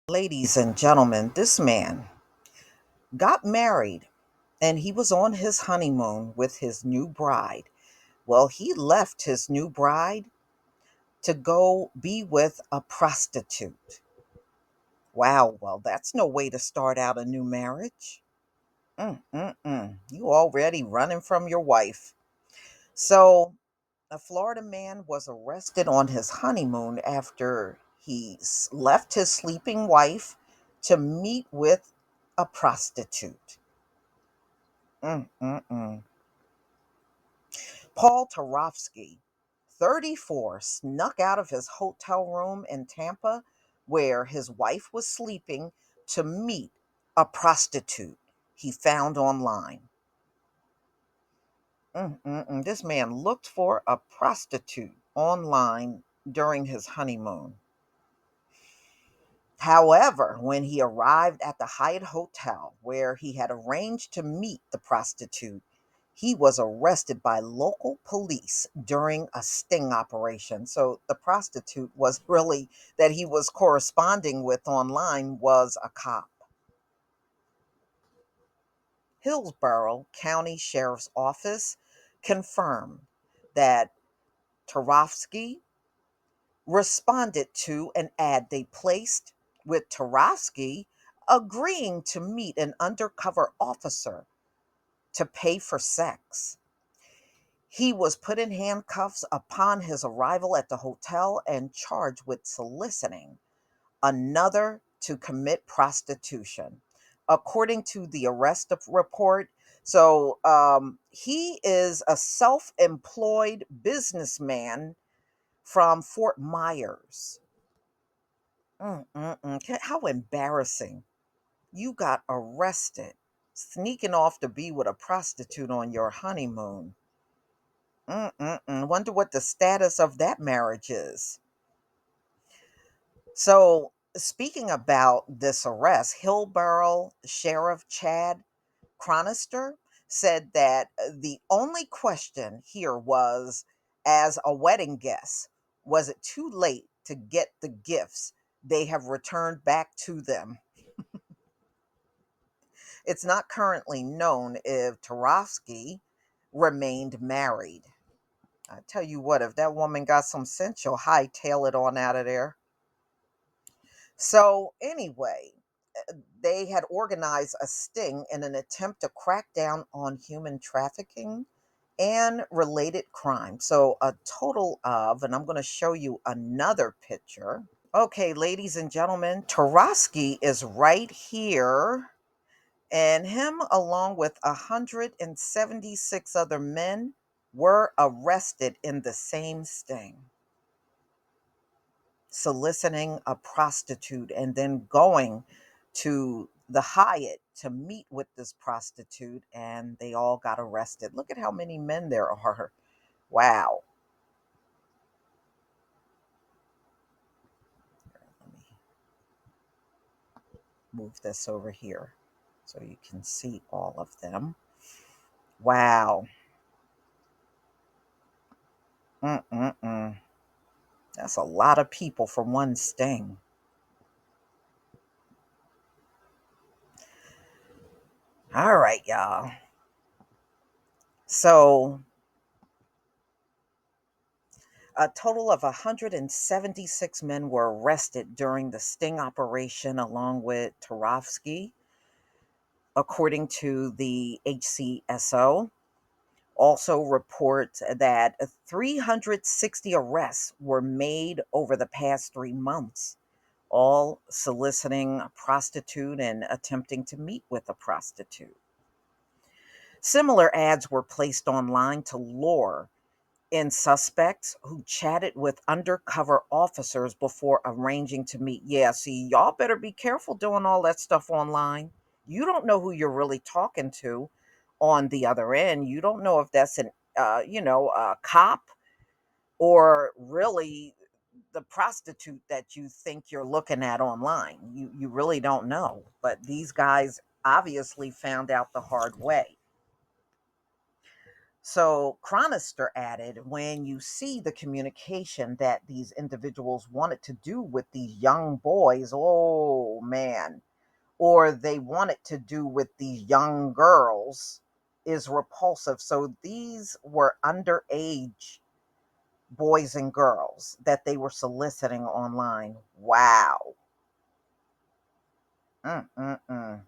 Ladies and gentlemen, this man got married and he was on his honeymoon with his new bride. Well, he left his new bride to go be with a prostitute. Wow, well, that's no way to start out a new marriage. You already running from your wife. So, a Florida man was arrested on his honeymoon after left his sleeping wife to meet with a prostitute. Mm-mm-mm. Paul Tarofsky, 34, snuck out of his hotel room in Tampa where his wife was sleeping to meet a prostitute he found online. This man looked for a prostitute online during his honeymoon. However, when he arrived at the Hyatt Hotel where he had arranged to meet the prostitute, he was arrested by local police during a sting operation. So the prostitute was really that he was corresponding with online was a cop. Hillsborough County Sheriff's Office confirmed that Tarofsky responded to an ad they placed with Tarofsky agreeing to meet an undercover officer to pay for sex. He was put in handcuffs upon his arrival at the hotel and charged with soliciting another to commit prostitution, according to the report. So he is a self employed businessman from Fort Myers. How embarrassing. You got arrested sneaking off to be with a prostitute on your honeymoon. Wonder what the status of that marriage is. So, speaking about this arrest, Hillsborough Sheriff Chad Chronister said that the only question here was, as a wedding guest, was it too late to get the gifts they have returned back to them? It's not currently known if Tarofsky remained married. I tell you what, if that woman got some sense, she'll hightail it on out of there. So, anyway, they had organized a sting in an attempt to crack down on human trafficking and related crimes. So, a total of, and I'm going to show you another picture. Okay, ladies and gentlemen, Tarosky is right here, and him, along with 176 other men, were arrested in the same sting, soliciting a prostitute and then going to the Hyatt to meet with this prostitute, and they all got arrested. Look at how many men there are. Wow. Let me move this over here so you can see all of them. Wow. Mm-mm-mm. That's a lot of people for one sting. All right, y'all. So, a total of 176 men were arrested during the sting operation, along with Tarofsky, according to the HCSO. Also reports that 360 arrests were made over the past 3 months, all soliciting a prostitute and attempting to meet with a prostitute. Similar ads were placed online to lure in suspects who chatted with undercover officers before arranging to meet. Yeah, see, y'all better be careful doing all that stuff online. You don't know who you're really talking to on the other end. You don't know if that's a cop or really the prostitute that you think you're looking at online. You really don't know. But these guys obviously found out the hard way. So Chronister added, when you see the communication that these individuals wanted to do with these young boys, oh man, or they wanted to do with these young girls is repulsive. So these were underage boys and girls that they were soliciting online. Wow. Mm-mm-mm.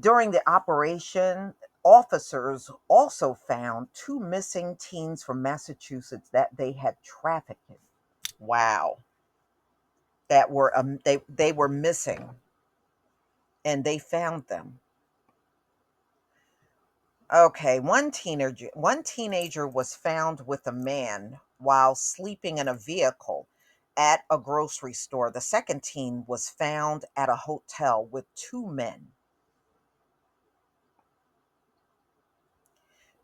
During the operation, officers also found two missing teens from Massachusetts that they had trafficked. Wow. That were they were missing and they found them. Okay, one teenager was found with a man while sleeping in a vehicle at a grocery store. The second teen was found at a hotel with two men.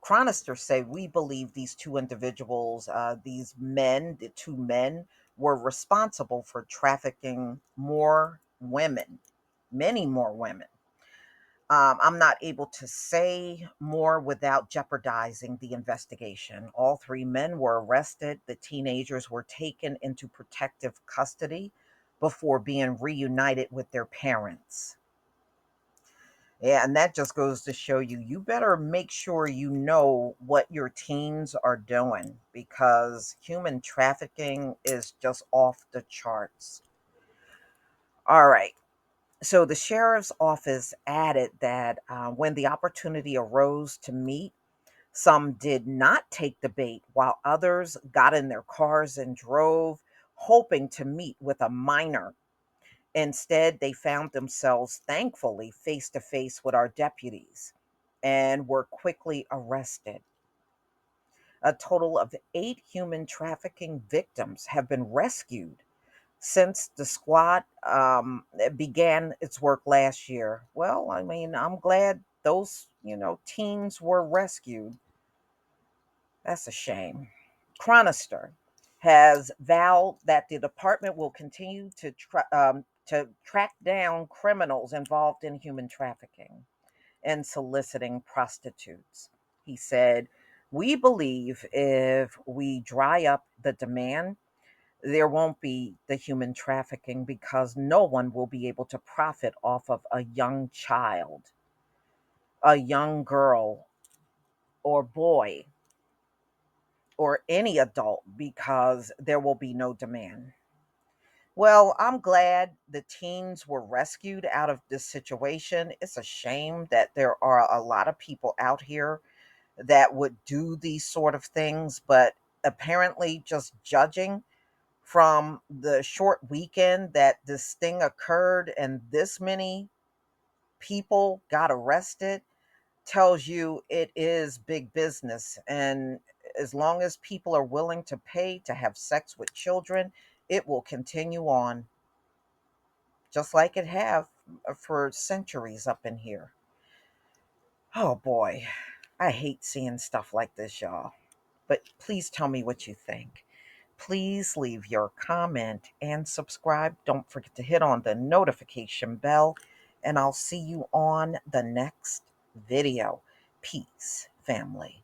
Chronister say, we believe these two individuals, these men, the two men, were responsible for trafficking more women, many more women. I'm not able to say more without jeopardizing the investigation. All three men were arrested. The teenagers were taken into protective custody before being reunited with their parents. Yeah, and that just goes to show you, you better make sure you know what your teens are doing because human trafficking is just off the charts. All right. So the sheriff's office added that when the opportunity arose to meet, some did not take the bait, while others got in their cars and drove, hoping to meet with a minor. Instead, they found themselves, thankfully, face to face with our deputies and were quickly arrested. A total of 8 human trafficking victims have been rescued since the squad began its work last year. Well, I mean, I'm glad those, teens were rescued. That's a shame. Chronister has vowed that the department will continue to track down criminals involved in human trafficking and soliciting prostitutes. He said, we believe if we dry up the demand, there won't be the human trafficking because no one will be able to profit off of a young child, a young girl or boy, or any adult because there will be no demand. Well, I'm glad the teens were rescued out of this situation. It's a shame that there are a lot of people out here that would do these sort of things, but apparently, just judging from the short weekend that this thing occurred and this many people got arrested tells you it is big business. And as long as people are willing to pay to have sex with children, it will continue on just like it have for centuries up in here. Oh boy, I hate seeing stuff like this, y'all. But please tell me what you think. Please leave your comment and subscribe. Don't forget to hit on the notification bell, and I'll see you on the next video. Peace, family.